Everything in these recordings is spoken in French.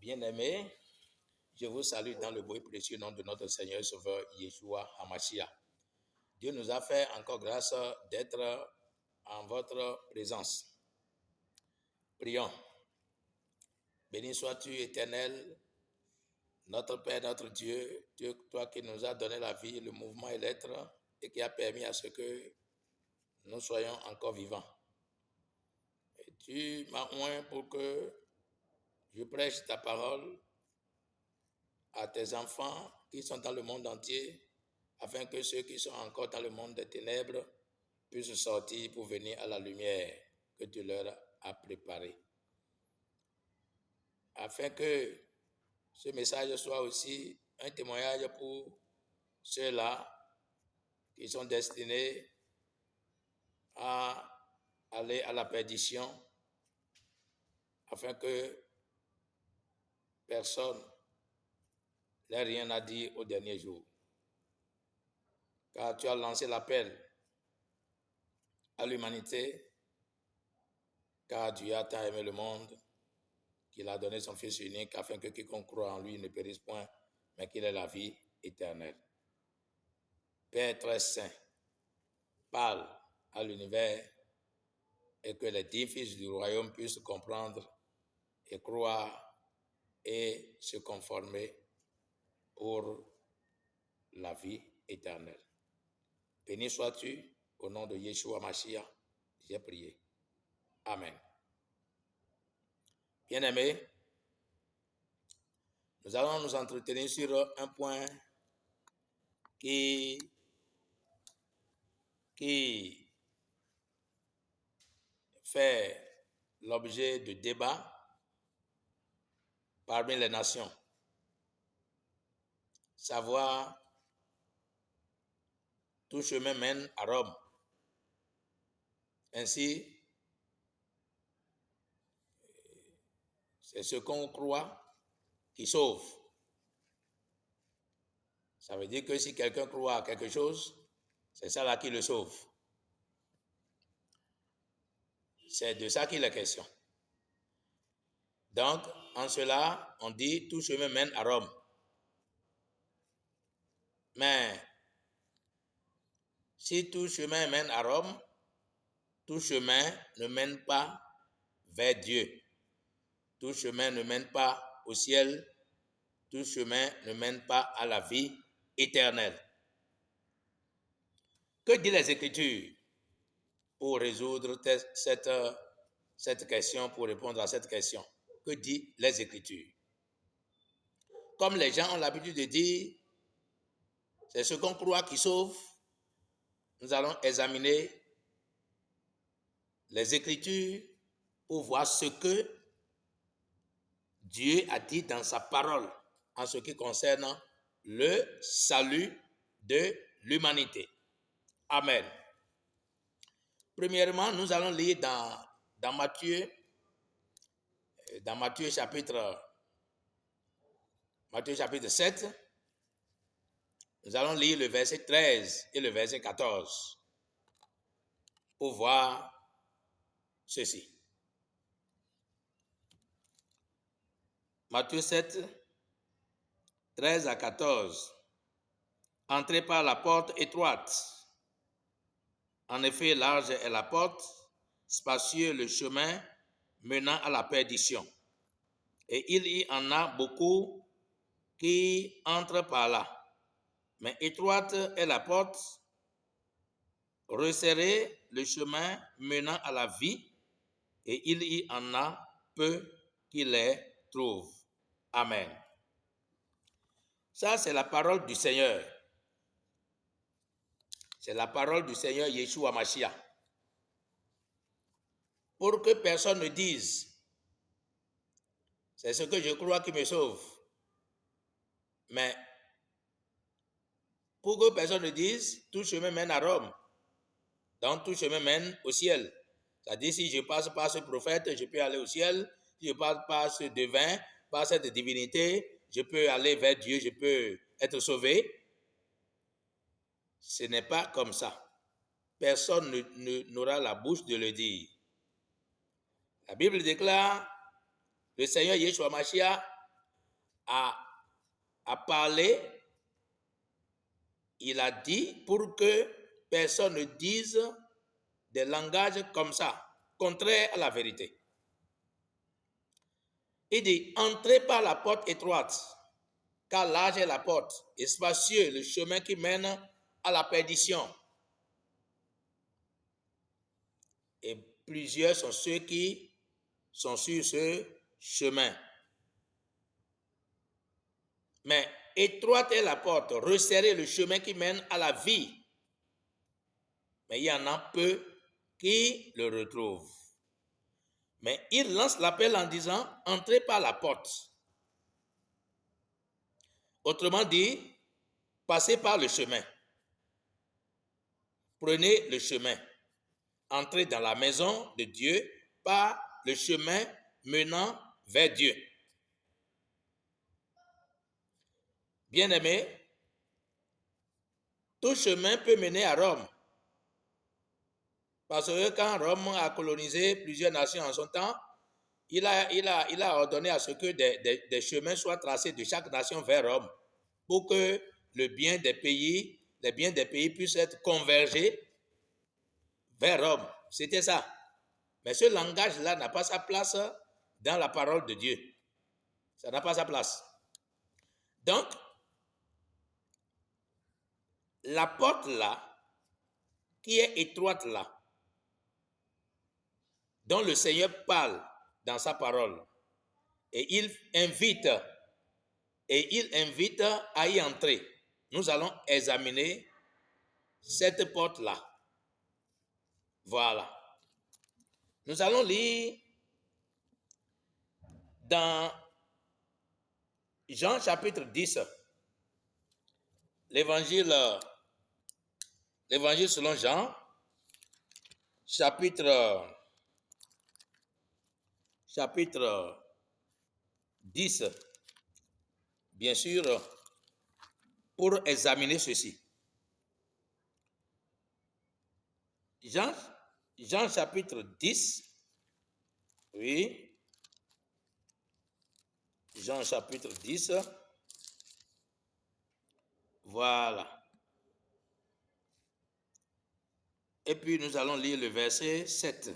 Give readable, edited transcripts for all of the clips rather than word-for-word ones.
Bien-aimés, je vous salue dans le beau et précieux nom de notre Seigneur et Sauveur Yeshua HaMashiach. Dieu nous a fait encore grâce d'être en votre présence. Prions. Béni sois-tu, Éternel, notre Père, notre Dieu, toi qui nous as donné la vie, le mouvement et l'être, et qui a permis à ce que nous soyons encore vivants. Et tu m'as oint pour que je prêche ta parole à tes enfants qui sont dans le monde entier, afin que ceux qui sont encore dans le monde des ténèbres puissent sortir pour venir à la lumière que tu leur as préparée. Afin que ce message soit aussi un témoignage pour ceux-là qui sont destinés à aller à la perdition, afin que personne n'ait rien à dire au dernier jour. Car tu as lancé l'appel à l'humanité, car Dieu a tant aimé le monde qu'il a donné son Fils unique, afin que quiconque croit en lui ne périsse point, mais qu'il ait la vie éternelle. Père très saint, parle à l'univers et que les 10 fils du royaume puissent comprendre et croire et se conformer pour la vie éternelle. Béni sois-tu, au nom de Yeshua Mashiach, j'ai prié. Amen. Bien-aimés, nous allons nous entretenir sur un point qui fait l'objet de débats parmi les nations. Savoir, tout chemin mène à Rome. Ainsi, c'est ce qu'on croit qui sauve. Ça veut dire que si quelqu'un croit à quelque chose, c'est ça là qui le sauve. C'est de ça qu'il est question. Donc, en cela, on dit tout chemin mène à Rome. Mais si tout chemin mène à Rome, tout chemin ne mène pas vers Dieu. Tout chemin ne mène pas au ciel. Tout chemin ne mène pas à la vie éternelle. Que disent les Écritures pour résoudre cette question, pour répondre à cette question? Que disent les Écritures? Comme les gens ont l'habitude de dire, c'est ce qu'on croit qui sauve, nous allons examiner les Écritures pour voir ce que Dieu a dit dans sa parole en ce qui concerne le salut de l'humanité. Amen. Premièrement, nous allons lire dans Matthieu chapitre 7. Nous allons lire le verset 13 et le verset 14 pour voir ceci. Matthieu 7, 13 à 14. Entrez par la porte étroite. En effet, large est la porte, spacieux le chemin menant à la perdition. Et il y en a beaucoup qui entrent par là. Mais étroite est la porte, resserré le chemin menant à la vie, et il y en a peu qui les trouvent. Amen. Ça, c'est la parole du Seigneur. C'est la parole du Seigneur Yeshua Mashiach. Pour que personne ne dise, c'est ce que je crois qui me sauve. Mais pour que personne ne dise, tout chemin mène à Rome. Donc tout chemin mène au ciel. C'est-à-dire, si je passe par ce prophète, je peux aller au ciel. Si je passe par ce divin, par cette divinité, je peux aller vers Dieu, je peux être sauvé. Ce n'est pas comme ça. Personne n'aura la bouche de le dire. La Bible déclare, le Seigneur Yeshua Mashiach a parlé, il a dit pour que personne ne dise des langages comme ça, contraires à la vérité. Il dit, entrez par la porte étroite, car large est la porte, et spacieux le chemin qui mène à la perdition. Et plusieurs sont ceux qui sont sur ce chemin. Mais étroite est la porte, resserrez le chemin qui mène à la vie. Mais il y en a peu qui le retrouvent. Mais il lance l'appel en disant, entrez par la porte. Autrement dit, passez par le chemin. Prenez le chemin. Entrez dans la maison de Dieu par le chemin menant vers Dieu. Bien-aimés, tout chemin peut mener à Rome. Parce que quand Rome a colonisé plusieurs nations en son temps, il a ordonné à ce que des chemins soient tracés de chaque nation vers Rome pour que les biens des pays puissent être convergés vers Rome. C'était ça. Mais ce langage-là n'a pas sa place dans la parole de Dieu. Ça n'a pas sa place. Donc, la porte là, qui est étroite là, dont le Seigneur parle dans sa parole, et il invite à y entrer. Nous allons examiner cette porte-là. Voilà. Nous allons lire dans Jean chapitre 10, l'évangile selon Jean, chapitre 10, bien sûr, pour examiner ceci. Jean chapitre 10, oui, Jean chapitre 10, voilà. Et puis nous allons lire le verset 7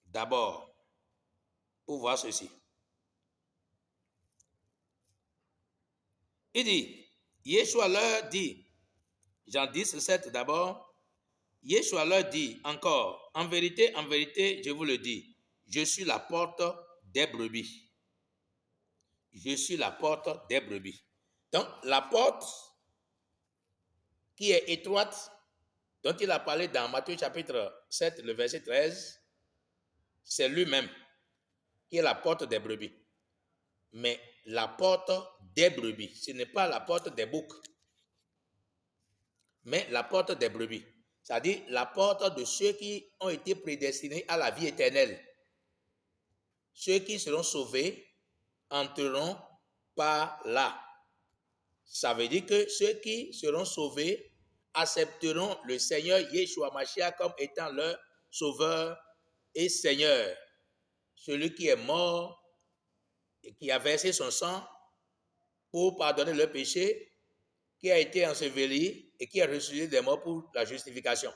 d'abord pour voir ceci. Il dit, Yeshua leur dit, Jean 10, 7 d'abord, Yeshua leur dit encore, en vérité, je vous le dis, je suis la porte des brebis. Je suis la porte des brebis. Donc, la porte qui est étroite, dont il a parlé dans Matthieu chapitre 7, le verset 13, c'est lui-même qui est la porte des brebis. Mais la porte des brebis, ce n'est pas la porte des boucs, mais la porte des brebis. C'est-à-dire la porte de ceux qui ont été prédestinés à la vie éternelle. Ceux qui seront sauvés entreront par là. Ça veut dire que ceux qui seront sauvés accepteront le Seigneur Yeshua Mashiach comme étant leur sauveur et Seigneur. Celui qui est mort et qui a versé son sang pour pardonner leurs péchés, qui a été enseveli et qui a ressuscité des morts pour la justification.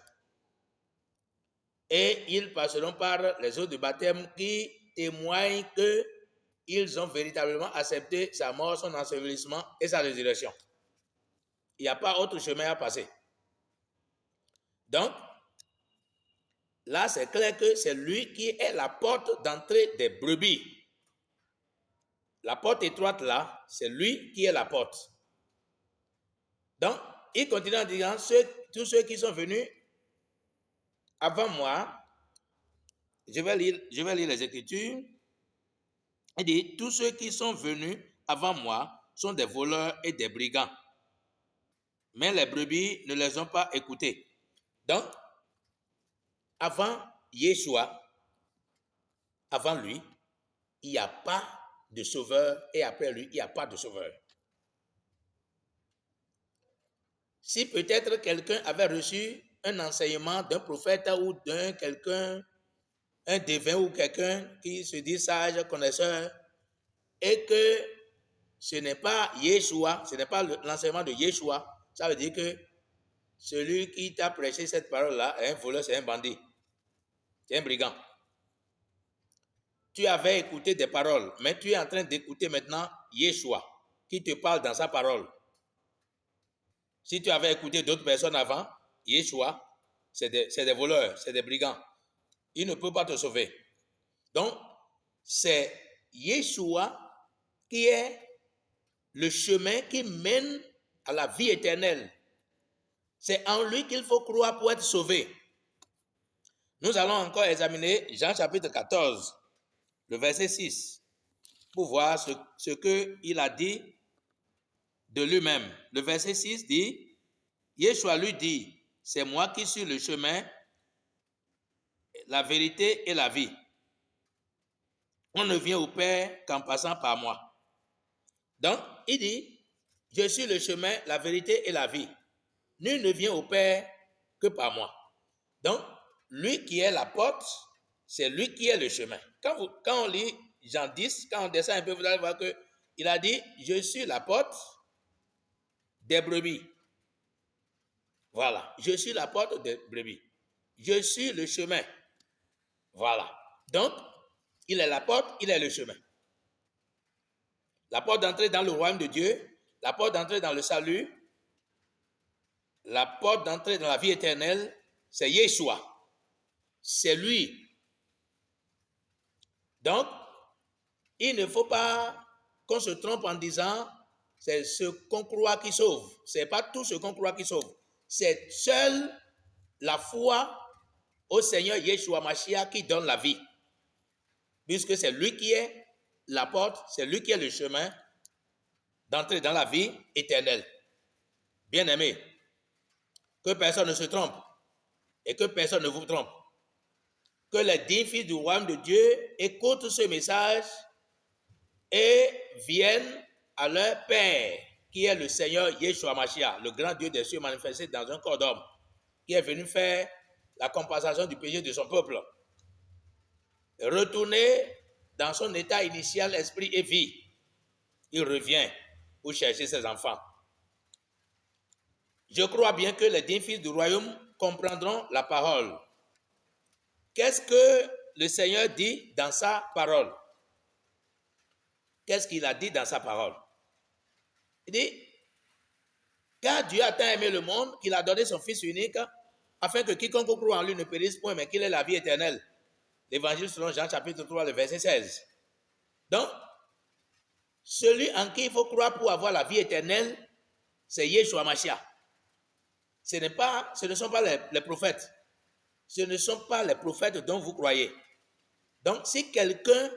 Et ils passeront par les eaux de baptême qui témoignent qu'ils ont véritablement accepté sa mort, son ensevelissement et sa résurrection. Il n'y a pas autre chemin à passer. Donc, là, c'est clair que c'est lui qui est la porte d'entrée des brebis. La porte étroite là, c'est lui qui est la porte. Donc, il continue en disant, tous ceux qui sont venus avant moi, je vais lire les Écritures. Il dit, tous ceux qui sont venus avant moi sont des voleurs et des brigands. Mais les brebis ne les ont pas écoutés. Donc, avant Yeshua, avant lui, il n'y a pas de sauveur et après lui, il n'y a pas de sauveur. Si peut-être quelqu'un avait reçu un enseignement d'un prophète ou d'un quelqu'un, un devin ou quelqu'un qui se dit sage, connaisseur, et que ce n'est pas Yeshua, ce n'est pas l'enseignement de Yeshua. Ça veut dire que celui qui t'a prêché cette parole-là est un voleur, c'est un bandit, c'est un brigand. Tu avais écouté des paroles, mais tu es en train d'écouter maintenant Yeshua qui te parle dans sa parole. Si tu avais écouté d'autres personnes avant, Yeshua, c'est des voleurs, c'est des brigands. Il ne peut pas te sauver. Donc, c'est Yeshua qui est le chemin qui mène à la vie éternelle. C'est en lui qu'il faut croire pour être sauvé. Nous allons encore examiner Jean chapitre 14, le verset 6, pour voir ce qu'il a dit de lui-même. Le verset 6 dit, Yeshua lui dit, c'est moi qui suis le chemin, la vérité et la vie. On ne vient au Père qu'en passant par moi. Donc, il dit, je suis le chemin, la vérité et la vie. Nul ne vient au Père que par moi. Donc, lui qui est la porte, c'est lui qui est le chemin. Quand on lit Jean 10, quand on descend un peu, vous allez voir qu'il a dit, je suis la porte des brebis. Voilà, je suis la porte des brebis. Je suis le chemin. Voilà. Donc, il est la porte, il est le chemin. La porte d'entrée dans le royaume de Dieu, la porte d'entrée dans le salut, la porte d'entrée dans la vie éternelle, c'est Yeshua. C'est lui. Donc, il ne faut pas qu'on se trompe en disant c'est ce qu'on croit qui sauve. Ce n'est pas tout ce qu'on croit qui sauve. C'est seule la foi au Seigneur Yeshua Mashiach qui donne la vie. Puisque c'est lui qui est la porte, c'est lui qui est le chemin d'entrer dans la vie éternelle. Bien-aimés, que personne ne se trompe et que personne ne vous trompe. Que les dignes fils du royaume de Dieu écoutent ce message et viennent à leur Père, qui est le Seigneur Yeshua Mashiach, le grand Dieu des cieux manifesté dans un corps d'homme, qui est venu faire la compensation du péché de son peuple. Retourner dans son état initial, esprit et vie. Il revient pour chercher ses enfants. Je crois bien que les dignes fils du royaume comprendront la parole. Qu'est-ce que le Seigneur dit dans sa parole? Qu'est-ce qu'il a dit dans sa parole? Il dit, car Dieu a tant aimé le monde qu'il a donné son Fils unique, afin que quiconque croit en lui ne périsse point, mais qu'il ait la vie éternelle. L'évangile selon Jean chapitre 3, le verset 16. Donc, celui en qui il faut croire pour avoir la vie éternelle, c'est Yeshua Mashiach. Ce ne sont pas les prophètes. Ce ne sont pas les prophètes dont vous croyez. Donc, si quelqu'un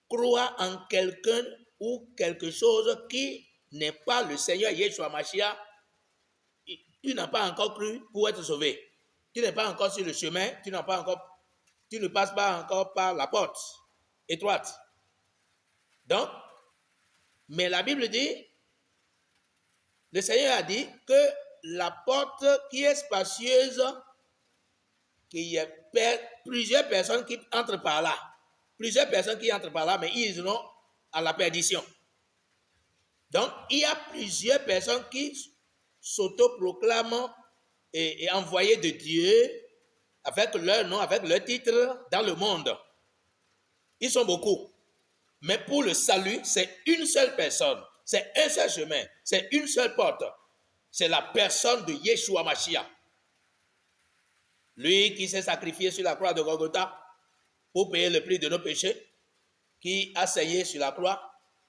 croit en quelqu'un ou quelque chose qui n'est pas le Seigneur Yeshua Mashiach, tu n'as pas encore cru pour être sauvé. Tu n'es pas encore sur le chemin, tu ne passes pas encore par la porte étroite. Donc, mais la Bible dit, le Seigneur a dit que la porte qui est spacieuse, qu'il y a plusieurs personnes qui entrent par là. Plusieurs personnes qui entrent par là, mais ils iront à la perdition. Donc, il y a plusieurs personnes qui s'autoproclament et envoyés de Dieu avec leur nom, avec leur titre dans le monde. Ils sont beaucoup. Mais pour le salut, c'est une seule personne. C'est un seul chemin. C'est une seule porte. C'est la personne de Yeshua Mashiach. Lui qui s'est sacrifié sur la croix de Golgotha pour payer le prix de nos péchés, qui a saigné sur la croix,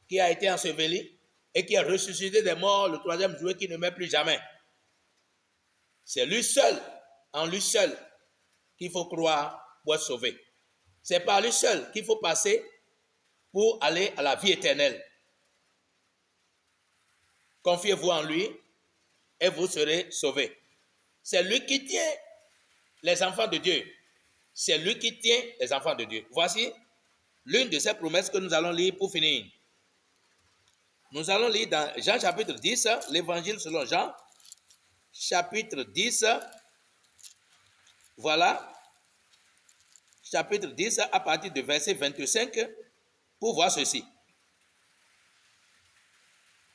qui a été enseveli et qui a ressuscité des morts le troisième jour, qui ne meurt plus jamais. C'est lui seul, en lui seul, qu'il faut croire pour être sauvé. C'est par lui seul qu'il faut passer pour aller à la vie éternelle. Confiez-vous en lui et vous serez sauvés. C'est lui qui tient les enfants de Dieu. C'est lui qui tient les enfants de Dieu. Voici l'une de ces promesses que nous allons lire pour finir. Nous allons lire dans Jean chapitre 10, l'évangile selon Jean, chapitre 10. Voilà, chapitre 10 à partir du verset 25 pour voir ceci.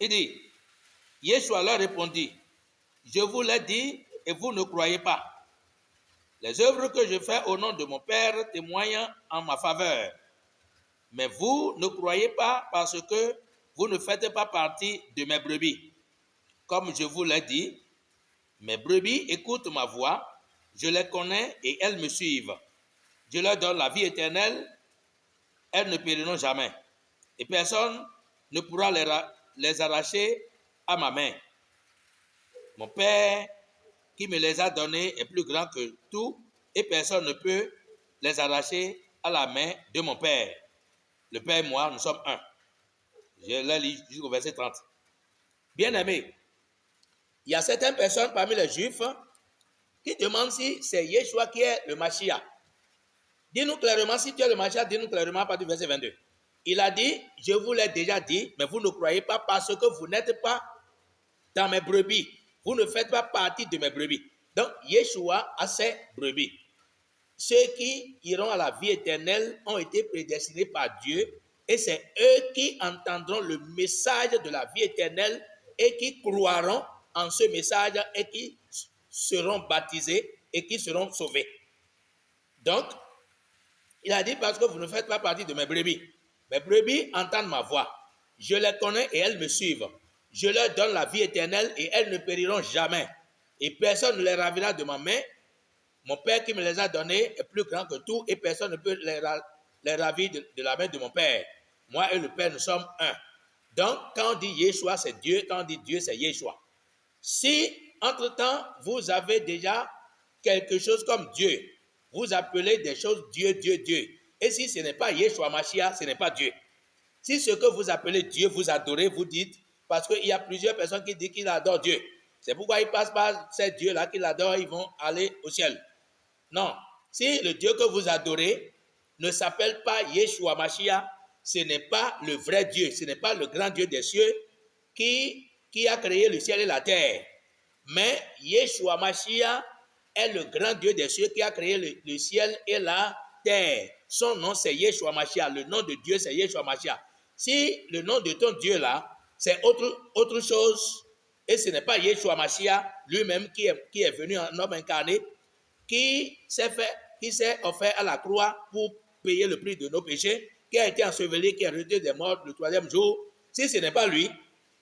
Il dit, Yeshua leur répondit, je vous l'ai dit et vous ne croyez pas. Les œuvres que je fais au nom de mon Père témoignent en ma faveur. Mais vous ne croyez pas parce que vous ne faites pas partie de mes brebis. Comme je vous l'ai dit, mes brebis écoutent ma voix, je les connais et elles me suivent. Je leur donne la vie éternelle, elles ne périront jamais. Et personne ne pourra les arracher à ma main. Mon Père qui me les a donnés est plus grand que tout et personne ne peut les arracher à la main de mon Père. Le Père et moi, nous sommes un. Je le lis jusqu'au verset 30. Bien-aimés, il y a certaines personnes parmi les Juifs qui demandent si c'est Yeshua qui est le Mashiach. Dis-nous clairement, si tu es le Mashiach, dis-nous clairement à partir du verset 22. Il a dit, je vous l'ai déjà dit, mais vous ne croyez pas parce que vous n'êtes pas dans mes brebis. Vous ne faites pas partie de mes brebis. Donc, Yeshua a ses brebis. Ceux qui iront à la vie éternelle ont été prédestinés par Dieu et c'est eux qui entendront le message de la vie éternelle et qui croiront en ce message et qui seront baptisés et qui seront sauvés. Donc, il a dit parce que vous ne faites pas partie de mes brebis. Mes brebis entendent ma voix. Je les connais et elles me suivent. Je leur donne la vie éternelle et elles ne périront jamais. Et personne ne les ravira de ma main. Mon Père qui me les a donnés est plus grand que tout et personne ne peut les ravir de la main de mon Père. Moi et le Père, nous sommes un. Donc, quand on dit Yeshua, c'est Dieu. Quand on dit Dieu, c'est Yeshua. Si, entre-temps, vous avez déjà quelque chose comme Dieu, vous appelez des choses Dieu, Dieu, Dieu. Et si ce n'est pas Yeshua Mashiach, ce n'est pas Dieu. Si ce que vous appelez Dieu, vous adorez, vous dites, parce qu'il y a plusieurs personnes qui disent qu'ils adorent Dieu. C'est pourquoi ils passent par ces dieux-là qu'ils adorent, ils vont aller au ciel. Non. Si le Dieu que vous adorez ne s'appelle pas Yeshua Mashiach, ce n'est pas le vrai Dieu, ce n'est pas le grand Dieu des cieux qui a créé le ciel et la terre. Mais Yeshua Mashiach est le grand Dieu des cieux qui a créé le ciel et la terre. Son nom, c'est Yeshua Mashiach. Le nom de Dieu, c'est Yeshua Mashiach. Si le nom de ton Dieu là, c'est autre chose, et ce n'est pas Yeshua Mashiach lui-même qui est venu en homme incarné, qui s'est offert à la croix pour payer le prix de nos péchés, qui a été enseveli, qui est ressuscité des morts le troisième jour. Si ce n'est pas lui,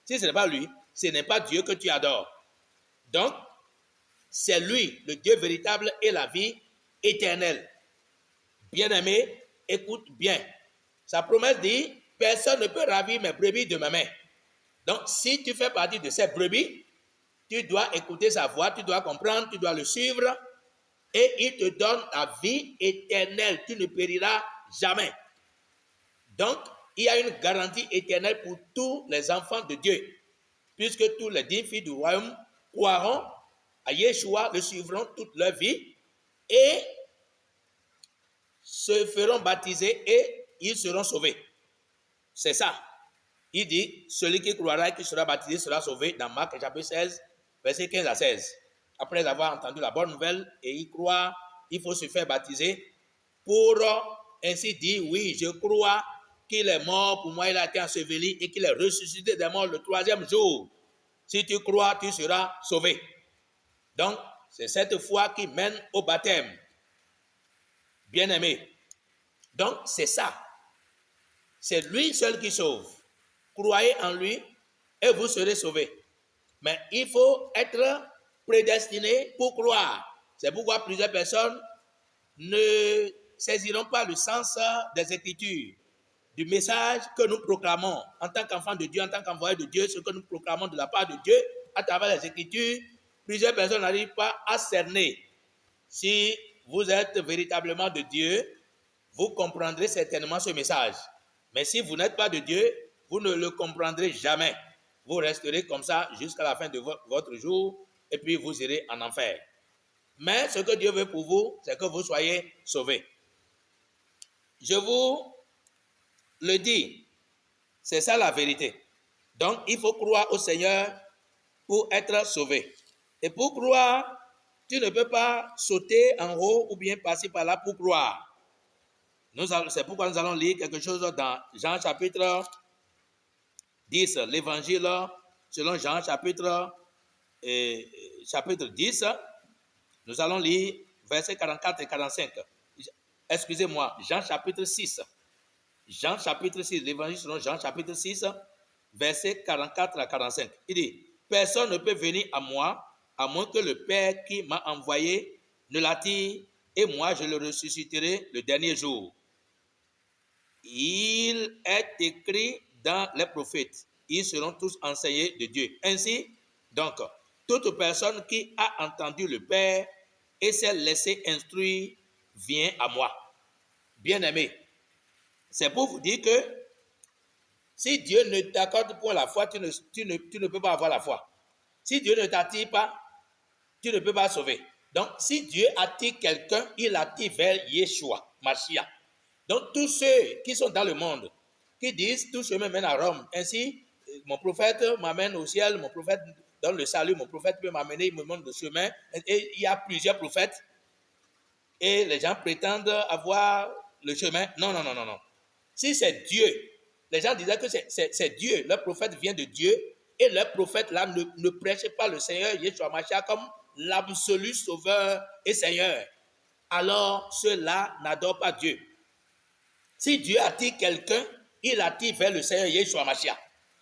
ce n'est pas Dieu que tu adores. Donc, c'est lui, le Dieu véritable et la vie éternelle. Bien-aimé, écoute bien. Sa promesse dit, personne ne peut ravir mes brebis de ma main. Donc, si tu fais partie de ces brebis, tu dois écouter sa voix, tu dois comprendre, tu dois le suivre, et il te donne la vie éternelle. Tu ne périras jamais. Donc, il y a une garantie éternelle pour tous les enfants de Dieu, puisque tous les 10 filles du royaume croiront à Yeshua, le suivront toute leur vie, et se feront baptiser et ils seront sauvés. C'est ça. Il dit, celui qui croira et qui sera baptisé sera sauvé dans Marc chapitre 16, verset 15 à 16. Après avoir entendu la bonne nouvelle et y croire, il faut se faire baptiser pour ainsi dire, oui, je crois qu'il est mort, pour moi il a été enseveli et qu'il est ressuscité des morts le troisième jour. Si tu crois, tu seras sauvé. Donc, c'est cette foi qui mène au baptême. Bien-aimé. Donc, c'est ça. C'est lui seul qui sauve. Croyez en lui et vous serez sauvés. Mais il faut être prédestiné pour croire. C'est pourquoi plusieurs personnes ne saisiront pas le sens des Écritures, du message que nous proclamons en tant qu'enfants de Dieu, en tant qu'envoyés de Dieu, ce que nous proclamons de la part de Dieu à travers les Écritures. Plusieurs personnes n'arrivent pas à cerner. Si vous êtes véritablement de Dieu, vous comprendrez certainement ce message. Mais si vous n'êtes pas de Dieu, vous ne le comprendrez jamais. Vous resterez comme ça jusqu'à la fin de votre jour et puis vous irez en enfer. Mais ce que Dieu veut pour vous, c'est que vous soyez sauvés. Je vous le dis, c'est ça la vérité. Donc, il faut croire au Seigneur pour être sauvé. Et pour croire, tu ne peux pas sauter en haut ou bien passer par là pour croire. C'est pourquoi nous allons lire quelque chose dans Jean chapitre 10, l'évangile selon Jean, chapitre 10. Nous allons lire versets 44 et 45. Excusez-moi, Jean chapitre 6. Jean chapitre 6, l'évangile selon Jean chapitre 6, versets 44 à 45. Il dit, personne ne peut venir à moi, à moins que le Père qui m'a envoyé ne l'attire, et moi je le ressusciterai le dernier jour. Il est écrit dans les prophètes, ils seront tous enseignés de Dieu. Ainsi, donc, toute personne qui a entendu le Père et s'est laissé instruire vient à moi. Bien-aimé, c'est pour vous dire que si Dieu ne t'accorde pas la foi, tu ne peux pas avoir la foi. Si Dieu ne t'attire pas, tu ne peux pas sauver. Donc, si Dieu attire quelqu'un, il attire vers Yeshua, Mashiach. Donc, tous ceux qui sont dans le monde, qui disent tout chemin mène à Rome, ainsi, mon prophète m'amène au ciel, mon prophète donne le salut, mon prophète peut m'amener, il me montre le chemin. Et il y a plusieurs prophètes et les gens prétendent avoir le chemin. Non. Si c'est Dieu, les gens disaient que c'est Dieu, leur prophète vient de Dieu, et leur prophète là ne prêchait pas le Seigneur Yeshua Mashiach comme l'absolu sauveur et Seigneur. Alors ceux-là n'adorent pas Dieu. Si Dieu attire quelqu'un, il attire vers le Seigneur Yeshua Mashiach.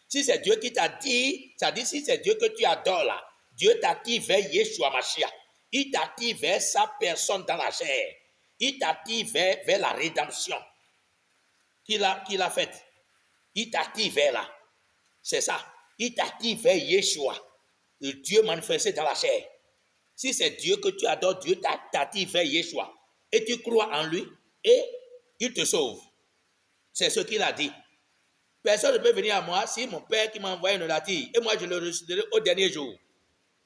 Si c'est Dieu qui t'attire, ça dit si c'est Dieu que tu adores là, Dieu t'attire vers Yeshua Mashiach. Il t'attire vers sa personne dans la chair. Il t'attire vers la rédemption qu'il a faite. Il t'attire vers là. C'est ça. Il t'attire vers Yeshua, le Dieu manifesté dans la chair. Si c'est Dieu que tu adores, Dieu t'attire vers Yeshua. Et tu crois en lui et il te sauve. C'est ce qu'il a dit. Personne ne peut venir à moi si mon Père qui m'a envoyé ne l'attire. Et moi, je le ressusciterai au dernier jour.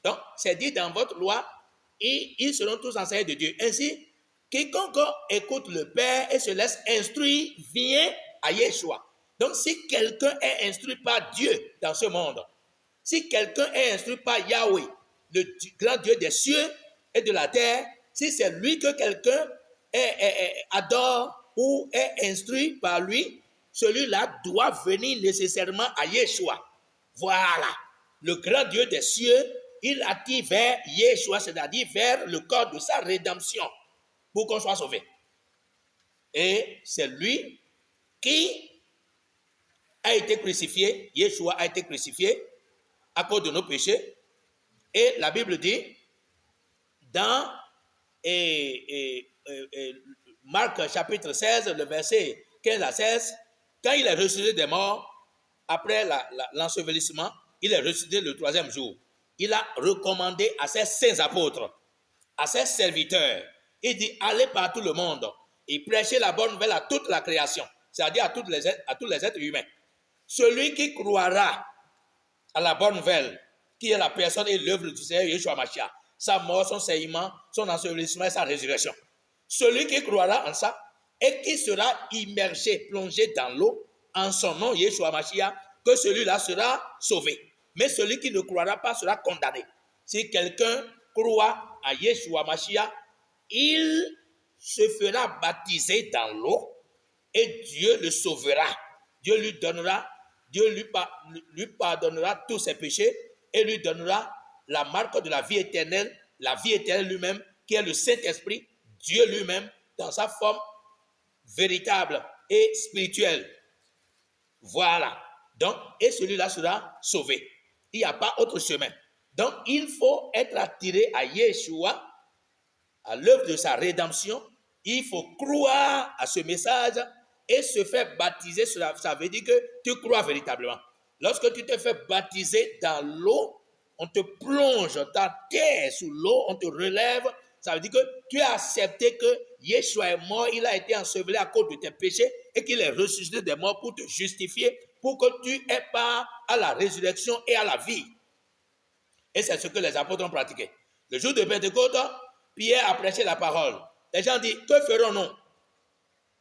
Donc, c'est dit dans votre loi, et ils seront tous enseignés de Dieu. Ainsi, quiconque écoute le Père et se laisse instruire vient à Yeshua. Donc, si quelqu'un est instruit par Dieu dans ce monde, si quelqu'un est instruit par Yahweh, le grand Dieu des cieux et de la terre, si c'est lui que quelqu'un adore ou est instruit par lui, celui-là doit venir nécessairement à Yeshua. Voilà, le grand Dieu des cieux, il attire vers Yeshua, c'est-à-dire vers le corps de sa rédemption, pour qu'on soit sauvé. Et c'est lui qui a été crucifié, Yeshua a été crucifié à cause de nos péchés. Et la Bible dit, dans Marc chapitre 16, le verset 15 à 16, quand il est ressuscité des morts, après l'ensevelissement, il est ressuscité le 3e jour. Il a recommandé à ses saints apôtres, à ses serviteurs, il dit, allez par tout le monde et prêchez la bonne nouvelle à toute la création, c'est-à-dire à tous les êtres humains. Celui qui croira à la bonne nouvelle, qui est la personne et l'œuvre du Seigneur Yeshua Mashiach, sa mort, son saignement, son ensevelissement et sa résurrection. Celui qui croira en ça et qui sera immergé, plongé dans l'eau, en son nom Yeshua Mashiach, que celui-là sera sauvé. Mais celui qui ne croira pas sera condamné. Si quelqu'un croit à Yeshua Mashiach, il se fera baptiser dans l'eau et Dieu le sauvera. Dieu lui pardonnera tous ses péchés et lui donnera la marque de la vie éternelle lui-même, qui est le Saint-Esprit, Dieu lui-même, dans sa forme véritable et spirituelle. Voilà. Donc, et celui-là sera sauvé. Il n'y a pas autre chemin. Donc, il faut être attiré à Yeshua, à l'œuvre de sa rédemption. Il faut croire à ce message et se faire baptiser. Ça veut dire que tu crois véritablement. Lorsque tu te fais baptiser dans l'eau, on te plonge ta terre sous l'eau, on te relève. Ça veut dire que tu as accepté que Yeshua est mort, il a été enseveli à cause de tes péchés et qu'il est ressuscité des morts pour te justifier, pour que tu aies part à la résurrection et à la vie. Et c'est ce que les apôtres ont pratiqué. Le jour de Pentecôte, Pierre a prêché la parole. Les gens disent, que ferons-nous?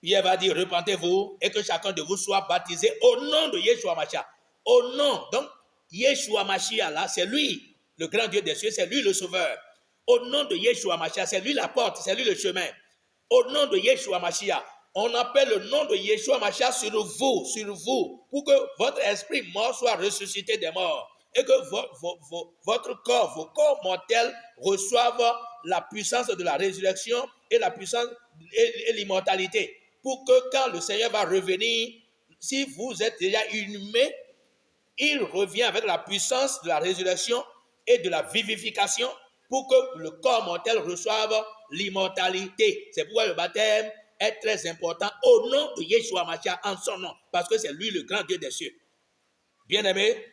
Pierre va dire, repentez-vous et que chacun de vous soit baptisé au nom de Yeshua Mashiach. Au nom, donc, Yeshua Mashiach, là, c'est lui, le grand Dieu des cieux, c'est lui le sauveur. Au nom de Yeshua Mashiach, c'est lui la porte, c'est lui le chemin. Au nom de Yeshua Mashiach, on appelle le nom de Yeshua Mashiach sur vous, pour que votre esprit mort soit ressuscité des morts et que votre corps, vos corps mortels reçoivent la puissance de la résurrection et la puissance et l'immortalité. Pour que quand le Seigneur va revenir, si vous êtes déjà inhumé, il revient avec la puissance de la résurrection et de la vivification pour que le corps mortel reçoive l'immortalité. C'est pourquoi le baptême est très important au nom de Yeshua Mashiach, en son nom, parce que c'est lui le grand Dieu des cieux. Bien-aimés,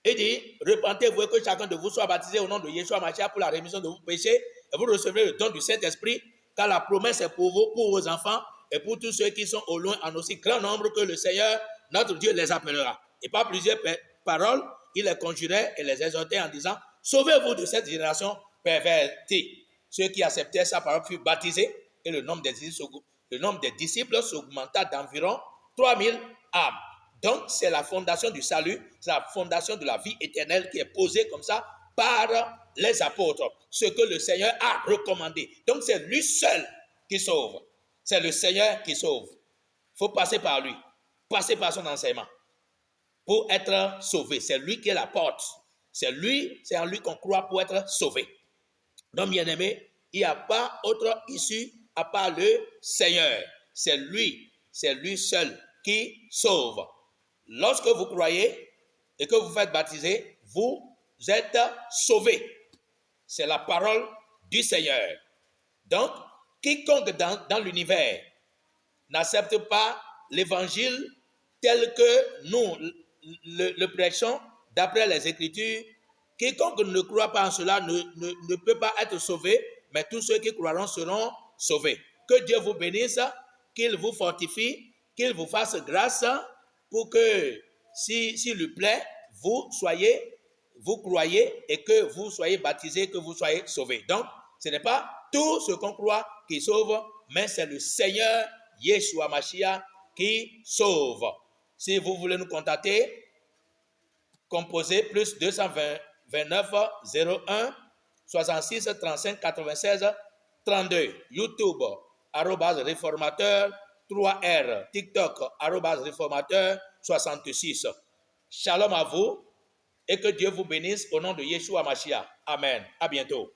il dit, repentez-vous et que chacun de vous soit baptisé au nom de Yeshua Mashiach pour la rémission de vos péchés, et vous recevrez le don du Saint-Esprit, car la promesse est pour vous, pour vos enfants, et pour tous ceux qui sont au loin, en aussi grand nombre que le Seigneur, notre Dieu, les appellera. Et par plusieurs paroles, il les conjurait et les exhortait en disant, sauvez-vous de cette génération pervertie. Ceux qui acceptaient sa parole furent baptisés, et le nombre des disciples s'augmenta d'environ 3000 âmes. Donc, c'est la fondation du salut, c'est la fondation de la vie éternelle qui est posée comme ça par les apôtres, ce que le Seigneur a recommandé. Donc, c'est lui seul qui sauve. C'est le Seigneur qui sauve. Il faut passer par lui, passer par son enseignement pour être sauvé. C'est lui qui est la porte. C'est en lui qu'on croit pour être sauvé. Donc, bien-aimés, il n'y a pas autre issue à part le Seigneur. C'est lui seul qui sauve. Lorsque vous croyez et que vous faites baptiser, vous êtes sauvés. C'est la parole du Seigneur. Donc, quiconque dans l'univers n'accepte pas l'évangile tel que nous le prêchons d'après les Écritures, quiconque ne croit pas en cela ne peut pas être sauvé, mais tous ceux qui croiront seront sauvés. Que Dieu vous bénisse, qu'il vous fortifie, qu'il vous fasse grâce pour que, s'il lui plaît, vous croyez et que vous soyez baptisés, que vous soyez sauvés. Donc, ce n'est pas tout ce qu'on croit qui sauve, mais c'est le Seigneur Yeshua Mashiach qui sauve. Si vous voulez nous contacter, composez plus 229 01 66 35 96 32. YouTube, @réformateur 3R. TikTok, @réformateur 66. Shalom à vous et que Dieu vous bénisse au nom de Yeshua Mashiach. Amen. À bientôt.